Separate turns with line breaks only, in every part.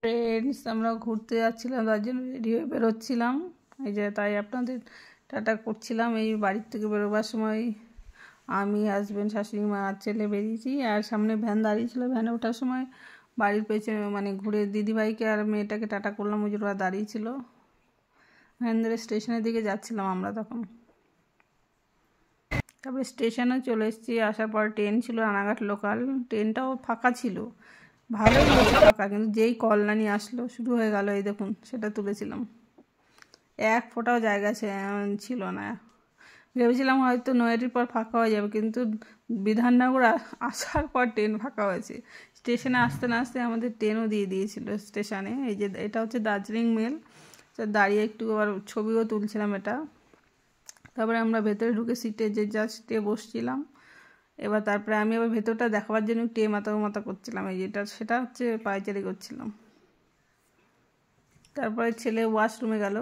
Friends, আমরা ঘুরতে যাচ্ছিলাম, তার জন্য রেডি হয়ে বেরোচ্ছিলাম। এই যে তাই আপনাদের টাটা করছিলাম। এই বাড়ির থেকে বেরোবার সময় আমি, হাজব্যান্ড, শাশুড়ি মা আর ছেলে বেরিয়েছি, আর সামনে ভ্যান দাঁড়িয়ে ছিল। ভ্যানে ওঠার সময় বাড়ির পেছনে মানে ঘুরে দিদিভাইকে আর মেয়েটাকে টাটা করলাম, ওই যে ওরা দাঁড়িয়ে ছিল। ভ্যান ধরে স্টেশনের দিকে যাচ্ছিলাম আমরা তখন। তারপরে স্টেশনে চলে এসেছি। আসার পর ট্রেন ছিল রানাঘাট লোকাল। ট্রেনটাও ফাঁকা ছিল, ভালোই হয়েছে ফাঁকা, কিন্তু যেই কল্যাণী আসলো শুরু হয়ে গেল। এই দেখুন, সেটা তুলেছিলাম। এক ফোঁটাও জায়গা ছিল না। ভেবেছিলাম হয়তো নয়াটির পর ফাঁকা হয়ে যাবে, কিন্তু বিধাননগর আসার পর ট্রেন ফাঁকা হয়েছে। স্টেশনে আসতে না আসতে আমাদের ট্রেনও দিয়ে দিয়েছিল স্টেশনে। এই যে এটা হচ্ছে দার্জিলিং মেল। দাঁড়িয়ে একটু আবার ছবিও তুলছিলাম এটা। তারপরে আমরা ভেতরে ঢুকে সিটে যে যা সিটে বসছিলাম। তারপরে আমি আবার ভেতরটা দেখাবার জন্য একটু মাথা করছিলাম। এই যেটা সেটা হচ্ছে পায়চারি করছিলাম। তারপরে ছেলে ওয়াশরুমে গেল।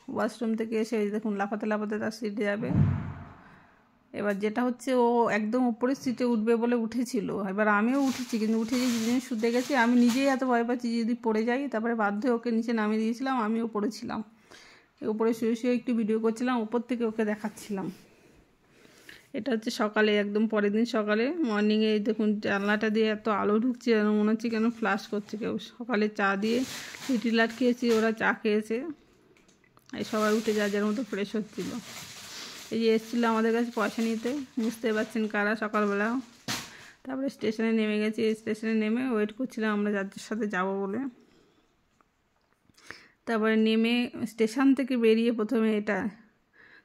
ওয়াশরুম থেকে এসে দেখুন লাফাতে লাফাতে তার সিটে যাবে। এবার যেটা হচ্ছে, ও একদম উপরের সিটে উঠবে বলে উঠেছিল। এবার আমিও উঠেছি, কিন্তু উঠে যে যেদিন শুতে গেছি আমি নিজেই এত ভয় পাচ্ছি যদি পড়ে যাই। তারপরে বাধ্য ওকে নিচে নামিয়ে দিয়েছিলাম, আমিও পড়েছিলাম। উপরে শুয়ে শুয়ে একটু ভিডিও করছিলাম, উপর থেকে ওকে দেখাচ্ছিলাম। এটা হচ্ছে সকালে, একদম পরের দিন সকালে মর্নিংয়ে। দেখুন জানলাটা দিয়ে এত আলো ঢুকছে, যেন মনে হচ্ছে কেন ফ্ল্যাশ করছে কেউ। সকালে চা দিয়ে লিটিল আর্ট খেয়েছি, ওরা চা খেয়েছে। এই সবাই উঠে যার মতো ফ্রেশ হচ্ছিল। এই যে এসেছিলো আমাদের কাছে পয়সা নিতে, বুঝতে পারছেন কারা, সকালবেলা। তারপরে স্টেশনে নেমে গেছি। স্টেশনে নেমে ওয়েট করছিলাম আমরা যাদের সাথে যাব বলে। তারপরে নেমে স্টেশন থেকে বেরিয়ে প্রথমে এটা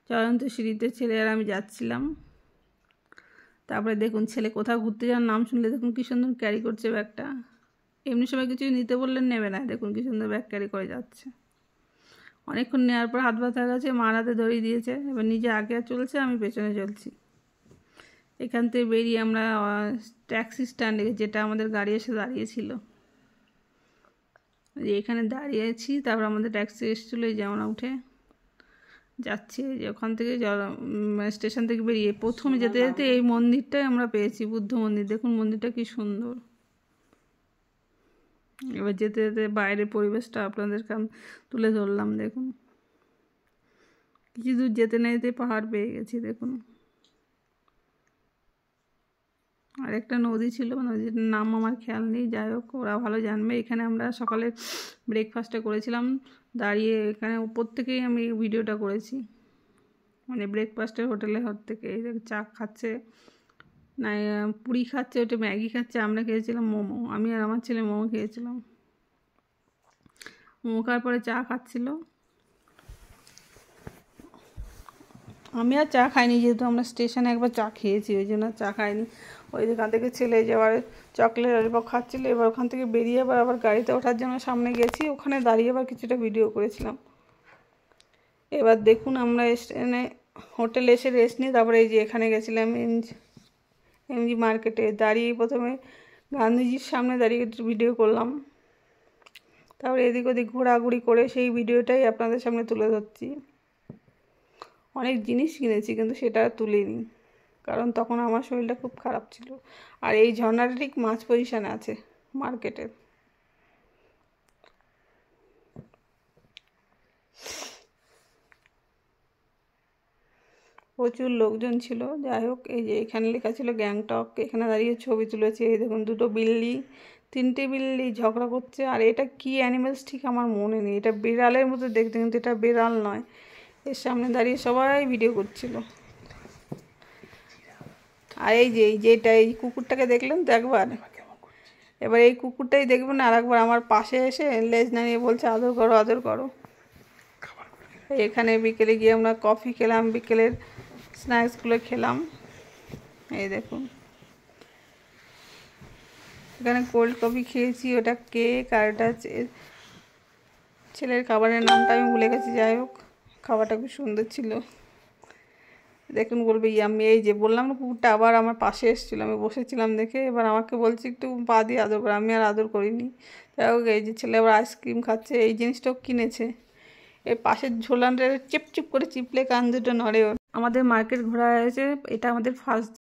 জয়ন্ত সিঁড়িতে ছেলে আর আমি যাচ্ছিলাম। তারপরে দেখুন ছেলে কোথাও ঘুরতে যাওয়ার নাম শুনলে দেখুন কী সুন্দর ক্যারি করছে ব্যাগটা। এমনি সময় কিছু নিতে বললেন নেবে না, দেখুন কী সুন্দর ব্যাগ ক্যারি করে যাচ্ছে। অনেকক্ষণ নেওয়ার পর হাত ব্যথা গেছে, মার হাতে ধরিয়ে দিয়েছে। এবার নিজে আগে চলছে, আমি পেছনে চলছি। এখান থেকে বেরিয়ে আমরা ট্যাক্সি স্ট্যান্ডে, যেটা আমাদের গাড়ি এসে দাঁড়িয়েছিল, এখানে দাঁড়িয়েছি। তারপর আমাদের ট্যাক্সি এসেছিলো, এই যে আমরা উঠে যাচ্ছি। ওখান থেকে স্টেশন থেকে বেরিয়ে প্রথমে যেতে যেতে এই মন্দিরটাই আমরা পেয়েছি, বুদ্ধ মন্দির। দেখুন মন্দিরটা কি সুন্দর। এবার যেতে যেতে বাইরের পরিবেশটা আপনাদেরকে তুলে ধরলাম। দেখুন কিছু দূর যেতে না যেতে পাহাড় পেয়ে গেছি। দেখুন আর একটা নদী ছিল, নদীর নাম আমার খেয়াল নেই, যাই হোক ওরা ভালো জানবে। এখানে আমরা সকালে ব্রেকফাস্টটা করেছিলাম দাঁড়িয়ে। এখানে উপর থেকেই আমি ভিডিওটা করেছি, মানে ব্রেকফাস্টের হোটেলে থেকে। এই চা খাচ্ছে না, পুরি খাচ্ছে, ওটা ম্যাগি খাচ্ছে। আমরা খেয়েছিলাম মোমো, আমি আর আমার ছেলে মোমো খেয়েছিলাম। মোমো খাওয়ার পরে চা খাচ্ছিল। আমি আর চা খাইনি, যেহেতু আমরা স্টেশনে একবার চা খেয়েছি, ওই জন্য চা খাইনি। ওই দোকান থেকে ছেলে যাবার চকলেট ললিপপ খাচ্ছিল। এবার ওখান থেকে বেরিয়ে আবার গাড়িতে ওঠার জন্য সামনে গেছি, ওখানে দাঁড়িয়ে আবার কিছুটা ভিডিও করেছিলাম। এবার দেখুন আমরা স্টেশনে হোটেলে এসে রেস্ট নিই। তারপরে এই যে এখানে গেছিলাম এমজি মার্কেটে। দাঁড়িয়ে প্রথমে গান্ধীজির সামনে দাঁড়িয়ে ভিডিও করলাম। তারপরে এদিক ওদিক ঘোরাঘুরি করে সেই ভিডিওটাই আপনাদের সামনে তুলে ধরছি। অনেক জিনিস কিনেছি, কিন্তু সেটা তুলিনি, কারণ তখন আমার শরীরটা খুব খারাপ ছিল। আর এই ঝর্ণাটা ঠিক মাঝ পজিশানে আছে মার্কেটে। প্রচুর লোকজন ছিল। যাই হোক, এই যে এখানে লেখা ছিল গ্যাংটক, এখানে দাঁড়িয়ে ছবি তুলেছে। এই দেখুন দুটো বিল্লি, তিনটে বিল্লি ঝগড়া করছে। আর এটা কি অ্যানিমেলস ঠিক আমার মনে নেই, এটা বিড়ালের মতো দেখতে, কিন্তু এটা বিড়াল নয়। এর সামনে দাঁড়িয়ে সবাই ভিডিও করছিল। আর এই যেটা এই কুকুরটাকে দেখলেন তো একবার, এবার এই কুকুরটাই দেখবেন আর একবার আমার পাশে এসে লেজ নাড়িয়ে বলছে আদর করো আদর করো। এখানে বিকেলে গিয়ে আমরা কফি খেলাম, বিকেলের স্ন্যাক্সগুলো খেলাম। এই দেখুন এখানে কোল্ড কফি খেয়েছি, ওটা কেক, আর এটা ছেলের খাবারের নামটা আমি ভুলে গেছি। যাই হোক খাবারটা খুব সুন্দর ছিল। দেখুন বলবে আমি এই যে বললাম না, কুকুরটা আবার আমার পাশে এসেছিলো, আমি বসেছিলাম দেখে। এবার আমাকে বলছি একটু পা দিয়ে আদর করে, আমি আর আদর করিনি। যাই হোক এই যে ছেলে আবার আইসক্রিম খাচ্ছে, এই জিনিসটাও কিনেছে। এই পাশের ঝোলানটা চিপ চিপ করে চিপলে কান দুটো নড়ে। আমাদের মার্কেট ঘোরা হয়েছে, এটা আমাদের ফার্স্ট